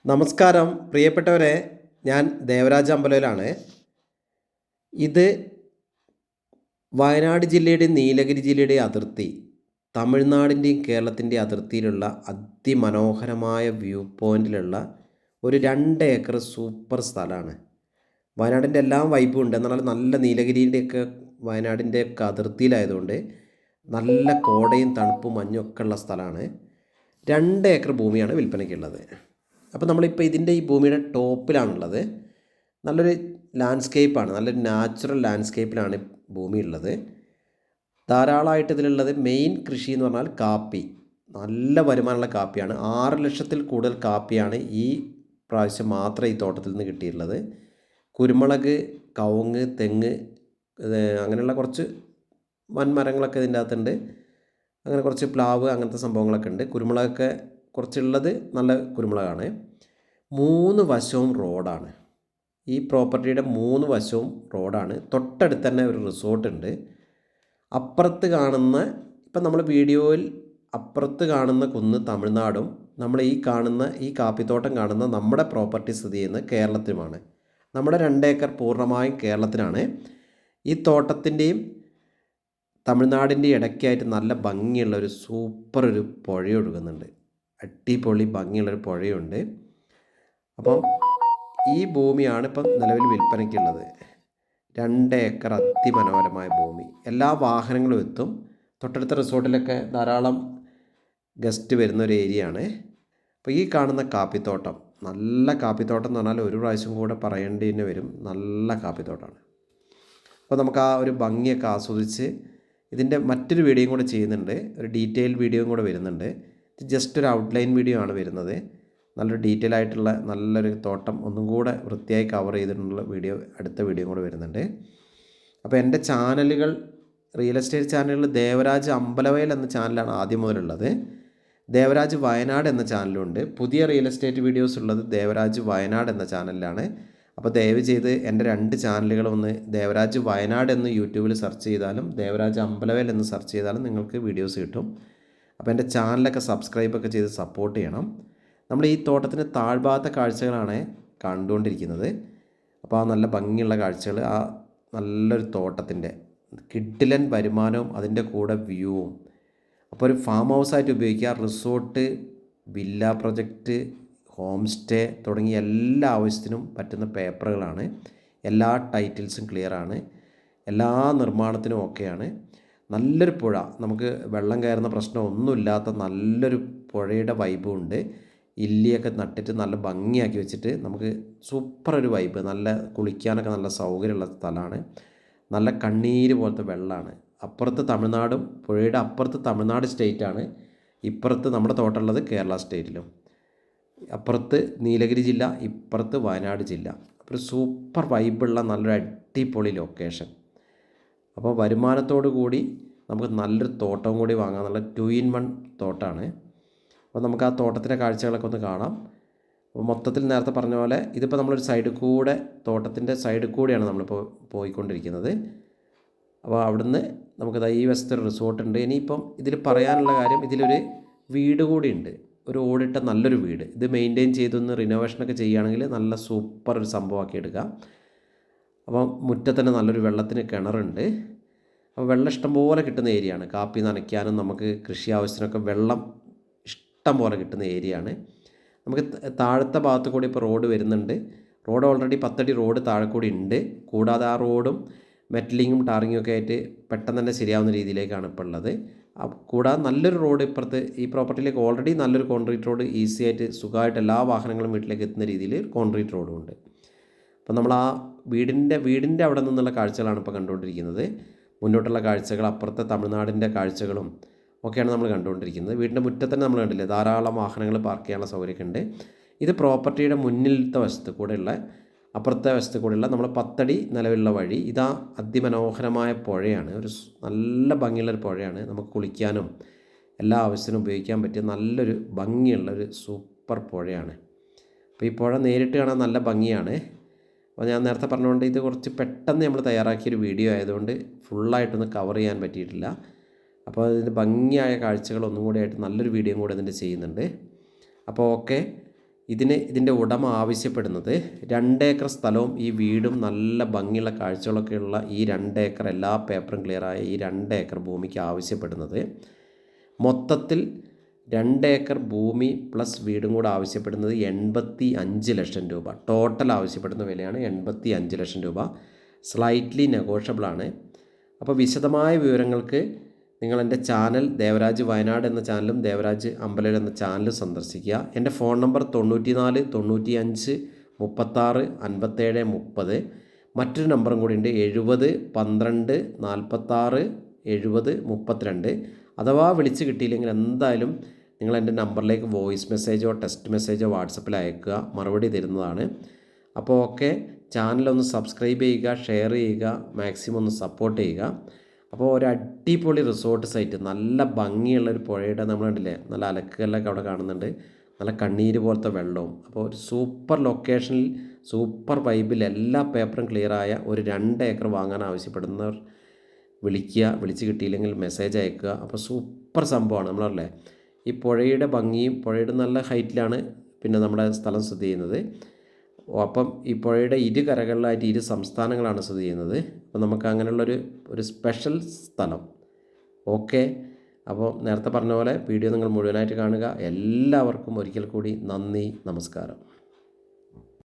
നമസ്കാരം പ്രിയപ്പെട്ടവരെ, ഞാൻ ദേവരാജ അമ്പലയിലാണ്. ഇത് വയനാട് ജില്ലയുടെയും നീലഗിരി ജില്ലയുടെയും അതിർത്തി, തമിഴ്നാടിൻ്റെയും കേരളത്തിൻ്റെയും അതിർത്തിയിലുള്ള അതിമനോഹരമായ വ്യൂ പോയിൻറ്റിലുള്ള ഒരു 2 ഏക്കർ സൂപ്പർ സ്ഥലമാണ്. വയനാടിൻ്റെ എല്ലാം വൈബും ഉണ്ട്. എന്നാൽ നല്ല നീലഗിരിൻ്റെയൊക്കെ വയനാടിൻ്റെയൊക്കെ അതിർത്തിയിലായതുകൊണ്ട് നല്ല കോടയും തണുപ്പും മഞ്ഞും ഒക്കെ ഉള്ള സ്ഥലമാണ്. 2 ഏക്കർ ഭൂമിയാണ് വിൽപ്പനയ്ക്കുള്ളത്. അപ്പോൾ നമ്മളിപ്പോൾ ഇതിൻ്റെ ഈ ഭൂമിയുടെ ടോപ്പിലാണുള്ളത്. നല്ലൊരു ലാൻഡ്സ്കേപ്പാണ്, നല്ലൊരു നാച്ചുറൽ ലാൻഡ്സ്കേപ്പിലാണ് ഭൂമി ഉള്ളത്. ധാരാളമായിട്ട് ഇതിലുള്ളത് മെയിൻ കൃഷി എന്ന് പറഞ്ഞാൽ കാപ്പി. നല്ല വരുമാനമുള്ള കാപ്പിയാണ്. 6 ലക്ഷത്തിൽ കൂടുതൽ കാപ്പിയാണ് ഈ പ്രാവശ്യം മാത്രം ഈ തോട്ടത്തിൽ നിന്ന് കിട്ടിയിട്ടുള്ളത്. കുരുമുളക്, കവുങ്ങ്, തെങ്ങ്, അങ്ങനെയുള്ള കുറച്ച് വൻമരങ്ങളൊക്കെ ഇതിൻ്റെ അകത്തുണ്ട്. അങ്ങനെ കുറച്ച് പ്ലാവ്, അങ്ങനത്തെ സംഭവങ്ങളൊക്കെ ഉണ്ട്. കുരുമുളകൊക്കെ കുറച്ചുള്ളത് നല്ല കുരുമുളകാണ്. 3 വശവും റോഡാണ്. ഈ പ്രോപ്പർട്ടിയുടെ 3 വശവും റോഡാണ്. തൊട്ടടുത്ത് തന്നെ ഒരു റിസോർട്ടുണ്ട്. അപ്പുറത്ത് കാണുന്ന, ഇപ്പം നമ്മൾ വീഡിയോയിൽ അപ്പുറത്ത് കാണുന്ന കുന്ന് തമിഴ്നാടും നമ്മൾ ഈ കാണുന്ന ഈ കാപ്പിത്തോട്ടം കാണുന്ന നമ്മുടെ പ്രോപ്പർട്ടി സ്ഥിതി ചെയ്യുന്നത് കേരളത്തിലുമാണ്. നമ്മുടെ 2 ഏക്കർ പൂർണ്ണമായും കേരളത്തിലാണ്. ഈ തോട്ടത്തിൻ്റെയും തമിഴ്നാടിൻ്റെയും ഇടയ്ക്കായിട്ട് നല്ല ഭംഗിയുള്ള ഒരു സൂപ്പർ ഒരു പുഴ ഒഴുകുന്നുണ്ട്. അടിപൊളി ഭംഗിയുള്ളൊരു പുഴയുണ്ട്. അപ്പം ഈ ഭൂമിയാണ് ഇപ്പം നിലവിൽ വിൽപ്പനയ്ക്കുള്ളത്. 2 ഏക്കർ അതിമനോഹരമായ ഭൂമി. എല്ലാ വാഹനങ്ങളും എത്തും. തൊട്ടടുത്ത റിസോർട്ടിലൊക്കെ ധാരാളം ഗസ്റ്റ് വരുന്ന ഒരു ഏരിയയാണ്. അപ്പോൾ ഈ കാണുന്ന കാപ്പിത്തോട്ടം, നല്ല കാപ്പിത്തോട്ടം എന്ന് പറഞ്ഞാൽ ഒരു പ്രാവശ്യം കൂടെ പറയേണ്ടി തന്നെ വരും. നല്ല കാപ്പിത്തോട്ടമാണ്. അപ്പോൾ നമുക്ക് ആ ഒരു ഭംഗിയൊക്കെ ആസ്വദിച്ച് ഇതിൻ്റെ മറ്റൊരു വീഡിയോയും കൂടെ ചെയ്യുന്നുണ്ട്. ഒരു ഡീറ്റെയിൽ വീഡിയോയും കൂടെ വരുന്നുണ്ട്. ഇത് ജസ്റ്റ് ഒരു ഔട്ട്ലൈൻ വീഡിയോ ആണ് വരുന്നത്. നല്ലൊരു ഡീറ്റെയിൽ ആയിട്ടുള്ള നല്ലൊരു തോട്ടം ഒന്നും കൂടെ വൃത്തിയായി കവർ ചെയ്തിട്ടുള്ള വീഡിയോ അടുത്ത വീഡിയോ കൂടെ വരുന്നുണ്ട്. അപ്പോൾ എൻ്റെ ചാനലുകൾ, റിയൽ എസ്റ്റേറ്റ് ചാനലുകൾ ദേവരാജ് അമ്പലവയൽ എന്ന ചാനലാണ് ആദ്യം മുതലുള്ളത്. ദേവരാജ് വയനാട് എന്ന ചാനലുണ്ട്. പുതിയ റിയൽ എസ്റ്റേറ്റ് വീഡിയോസ് ഉള്ളത് ദേവരാജ് വയനാട് എന്ന ചാനലിലാണ്. അപ്പോൾ ദയവ് ചെയ്ത് എൻ്റെ 2 ചാനലുകളും ഒന്ന് ദേവരാജ് വയനാട് എന്ന് യൂട്യൂബിൽ സെർച്ച് ചെയ്താലും ദേവരാജ് അമ്പലവയൽ എന്ന് സെർച്ച് ചെയ്താലും നിങ്ങൾക്ക് വീഡിയോസ് കിട്ടും. അപ്പോൾ എൻ്റെ ചാനലൊക്കെ സബ്സ്ക്രൈബൊക്കെ ചെയ്ത് സപ്പോർട്ട് ചെയ്യണം. നമ്മൾ ഈ തോട്ടത്തിൻ്റെ താഴ്ഭാഗത്തെ കാഴ്ചകളാണ് കണ്ടുകൊണ്ടിരിക്കുന്നത്. അപ്പോൾ ആ നല്ല ഭംഗിയുള്ള കാഴ്ചകൾ, ആ നല്ലൊരു തോട്ടത്തിൻ്റെ കിഡിലൻ വരുമാനവും അതിൻ്റെ കൂടെ വ്യൂവും. അപ്പോൾ ഒരു ഫാം ഹൗസായിട്ട് ഉപയോഗിക്കുക. Resort, villa project, home stay തുടങ്ങിയ എല്ലാ ആവശ്യത്തിനും പറ്റുന്ന പേപ്പറുകളാണ്. എല്ലാ ടൈറ്റിൽസും ക്ലിയറാണ്. എല്ലാ നിർമ്മാണത്തിനും ഓക്കെയാണ്. നല്ലൊരു പുഴ, നമുക്ക് വെള്ളം കയറുന്ന പ്രശ്നം ഒന്നുമില്ലാത്ത നല്ലൊരു പുഴയുടെ വൈബും ഉണ്ട്. ഇല്ലിയൊക്കെ നട്ടിട്ട് നല്ല ഭംഗിയാക്കി വെച്ചിട്ട് നമുക്ക് സൂപ്പർ ഒരു വൈബ്. നല്ല കുളിക്കാനൊക്കെ നല്ല സൗകര്യമുള്ള സ്ഥലമാണ്. നല്ല കണ്ണീര് പോലത്തെ വെള്ളമാണ്. അപ്പുറത്ത് തമിഴ്നാടും, പുഴയുടെ അപ്പുറത്ത് തമിഴ്നാട് സ്റ്റേറ്റാണ്, ഇപ്പുറത്ത് നമ്മുടെ തോട്ടമുള്ളത് കേരള സ്റ്റേറ്റിലും. അപ്പുറത്ത് നീലഗിരി ജില്ല, ഇപ്പുറത്ത് വയനാട് ജില്ല. അപ്പോൾ ഒരു സൂപ്പർ വൈബുള്ള നല്ലൊരു അടിപൊളി ലൊക്കേഷൻ. അപ്പോൾ വരുമാനത്തോടു കൂടി നമുക്ക് നല്ലൊരു തോട്ടവും കൂടി വാങ്ങാമെന്നുള്ള 2 in 1 തോട്ടമാണ്. അപ്പോൾ നമുക്ക് ആ തോട്ടത്തിൻ്റെ കാഴ്ചകളൊക്കെ ഒന്ന് കാണാം. അപ്പോൾ മൊത്തത്തിൽ നേരത്തെ പറഞ്ഞ പോലെ ഇതിപ്പോൾ നമ്മളൊരു സൈഡിൽ കൂടെ, തോട്ടത്തിൻ്റെ സൈഡിൽ കൂടെയാണ് നമ്മളിപ്പോൾ പോയിക്കൊണ്ടിരിക്കുന്നത്. അപ്പോൾ അവിടുന്ന് നമുക്കത് ഈ വശത്ത് ഒരു റിസോർട്ടുണ്ട്. ഇനിയിപ്പം ഇതിൽ പറയാനുള്ള കാര്യം, ഇതിലൊരു വീട് കൂടിയുണ്ട്. ഒരു ഓടിട്ട നല്ലൊരു വീട്. ഇത് മെയിൻറ്റെയിൻ ചെയ്തൊന്ന് റിനോവേഷനൊക്കെ ചെയ്യുകയാണെങ്കിൽ നല്ല സൂപ്പർ ഒരു സംഭവമാക്കി എടുക്കാം. അപ്പം മുറ്റത്തന്നെ നല്ലൊരു വെള്ളത്തിന് കിണറുണ്ട്. അപ്പോൾ വെള്ളം ഇഷ്ടം പോലെ കിട്ടുന്ന ഏരിയയാണ്. കാപ്പി നനയ്ക്കാനും നമുക്ക് കൃഷി ആവശ്യത്തിനൊക്കെ വെള്ളം ഇഷ്ടം പോലെ കിട്ടുന്ന ഏരിയയാണ്. നമുക്ക് താഴത്തെ ഭാഗത്ത് കൂടി ഇപ്പോൾ റോഡ് വരുന്നുണ്ട്. റോഡ് ഓൾറെഡി 10 അടി റോഡ് താഴെ കൂടി ഉണ്ട്. കൂടാതെ ആ റോഡും മെറ്റലിങ്ങും ടാറിങ്ങും ഒക്കെ ആയിട്ട് പെട്ടെന്ന് തന്നെ ശരിയാവുന്ന രീതിയിലേക്കാണ് ഇപ്പോൾ ഉള്ളത്. കൂടാതെ നല്ലൊരു റോഡ് ഇപ്പുറത്ത് ഈ പ്രോപ്പർട്ടിയിലേക്ക് ഓൾറെഡി നല്ലൊരു കോൺക്രീറ്റ് റോഡ് ഈസി ആയിട്ട് സുഖമായിട്ട് എല്ലാ വാഹനങ്ങളും വീട്ടിലേക്ക് എത്തുന്ന രീതിയിൽ കോൺക്രീറ്റ് റോഡും ഉണ്ട്. അപ്പോൾ നമ്മൾ ആ വീടിൻ്റെ അവിടെ നിന്നുള്ള കാഴ്ചകളാണ് ഇപ്പോൾ കണ്ടുകൊണ്ടിരിക്കുന്നത്. മുന്നോട്ടുള്ള കാഴ്ചകൾ, അപ്പുറത്തെ തമിഴ്നാടിൻ്റെ കാഴ്ചകളും ഒക്കെയാണ് നമ്മൾ കണ്ടുകൊണ്ടിരിക്കുന്നത്. വീടിൻ്റെ മുറ്റത്ത് തന്നെ നമ്മൾ കണ്ടില്ലേ, ധാരാളം വാഹനങ്ങൾ പാർക്ക് ചെയ്യാനുള്ള സൗകര്യമൊക്കെ ഉണ്ട്. ഇത് പ്രോപ്പർട്ടിയുടെ മുന്നിലത്തെ വശത്ത് കൂടെയുള്ള, അപ്പുറത്തെ വശത്ത് കൂടെയുള്ള നമ്മൾ 10 അടി നിലവിലുള്ള വഴി. ഇതാ അതിമനോഹരമായ പുഴയാണ്. ഒരു നല്ല ഭംഗിയുള്ളൊരു പുഴയാണ്. നമുക്ക് കുളിക്കാനും എല്ലാ ആവശ്യത്തിനും ഉപയോഗിക്കാൻ പറ്റിയ നല്ലൊരു ഭംഗിയുള്ളൊരു സൂപ്പർ പുഴയാണ്. അപ്പോൾ ഈ പുഴ നേരിട്ട് കാണാൻ നല്ല ഭംഗിയാണ്. അപ്പോൾ ഞാൻ നേരത്തെ പറഞ്ഞുകൊണ്ട് ഇത് കുറച്ച് പെട്ടെന്ന് നമ്മൾ തയ്യാറാക്കിയൊരു വീഡിയോ ആയതുകൊണ്ട് ഫുള്ളായിട്ടൊന്ന് കവർ ചെയ്യാൻ പറ്റിയിട്ടില്ല. അപ്പോൾ അതിൻ്റെ ഭംഗിയായ കാഴ്ചകൾ ഒന്നും കൂടി ആയിട്ട് നല്ലൊരു വീഡിയോയും കൂടെ ഇതിൻ്റെ ചെയ്യുന്നുണ്ട്. അപ്പോൾ ഓക്കെ, ഇതിൻ്റെ ഉടമ ആവശ്യപ്പെടുന്നത് 2 ഏക്കർ സ്ഥലവും ഈ വീടും നല്ല ഭംഗിയുള്ള കാഴ്ചകളൊക്കെയുള്ള ഈ 2 ഏക്കർ എല്ലാ പേപ്പറും ക്ലിയറായ ഈ 2 ഏക്കർ ഭൂമിക്ക് ആവശ്യപ്പെടുന്നത് മൊത്തത്തിൽ 2 ഏക്കർ ഭൂമി പ്ലസ് വീടും കൂടെ ആവശ്യപ്പെടുന്നത് 85 ലക്ഷം രൂപ. ടോട്ടൽ ആവശ്യപ്പെടുന്ന വിലയാണ് 85 ലക്ഷം രൂപ. സ്ലൈറ്റ്ലി നെഗോഷ്യബിളാണ്. അപ്പോൾ വിശദമായ വിവരങ്ങൾക്ക് നിങ്ങൾ എൻ്റെ ചാനൽ ദേവരാജ് വയനാട് എന്ന ചാനലും ദേവരാജ് അമ്പലം എന്ന ചാനലും സന്ദർശിക്കുക. എൻ്റെ ഫോൺ നമ്പർ 94 95 36 57 30. മറ്റൊരു നമ്പറും കൂടി ഉണ്ട് 70 12 46 70 32. അഥവാ വിളിച്ച് കിട്ടിയില്ലെങ്കിൽ എന്തായാലും നിങ്ങൾ എൻ്റെ നമ്പറിലേക്ക് വോയിസ് മെസ്സേജോ ടെക്സ്റ്റ് മെസ്സേജോ വാട്സപ്പിൽ അയക്കുക, മറുപടി തരുന്നതാണ്. അപ്പോൾ ഓക്കെ, ചാനലൊന്ന് സബ്സ്ക്രൈബ് ചെയ്യുക, ഷെയർ ചെയ്യുക, മാക്സിമം ഒന്ന് സപ്പോർട്ട് ചെയ്യുക. അപ്പോൾ ഒരു അടിപൊളി റിസോർട്ട് സൈറ്റ്, നല്ല ഭംഗിയുള്ളൊരു പുഴയുടെ നമ്മൾ കണ്ടില്ലേ, നല്ല അലക്കുകല്ലൊക്കെ അവിടെ കാണുന്നുണ്ട്, നല്ല കണ്ണീര് പോലത്തെ വെള്ളവും. അപ്പോൾ ഒരു സൂപ്പർ ലൊക്കേഷനിൽ സൂപ്പർ വൈബിൽ എല്ലാ പേപ്പറും ക്ലിയറായ ഒരു 2 ഏക്കർ വാങ്ങാൻ ആവശ്യപ്പെടുന്നവർ വിളിക്കുക, വിളിച്ച് കിട്ടിയില്ലെങ്കിൽ മെസ്സേജ് അയക്കുക. അപ്പോൾ സൂപ്പർ സംഭവമാണ്. നമ്മളല്ലേ ഈ പുഴയുടെ ഭംഗിയും, പുഴയുടെ നല്ല ഹൈറ്റിലാണ് പിന്നെ നമ്മുടെ സ്ഥലം സ്ഥിതി ചെയ്യുന്നത്. അപ്പം ഈ പുഴയുടെ കരകളിലായിട്ട് 2 സംസ്ഥാനങ്ങളാണ് സ്ഥിതി ചെയ്യുന്നത്. അപ്പോൾ നമുക്ക് അങ്ങനെയുള്ളൊരു സ്പെഷ്യൽ സ്ഥലം. ഓക്കെ, അപ്പോൾ നേരത്തെ പറഞ്ഞ പോലെ വീഡിയോ നിങ്ങൾ മുഴുവനായിട്ട് കാണുക. എല്ലാവർക്കും ഒരിക്കൽ കൂടി നന്ദി, നമസ്കാരം.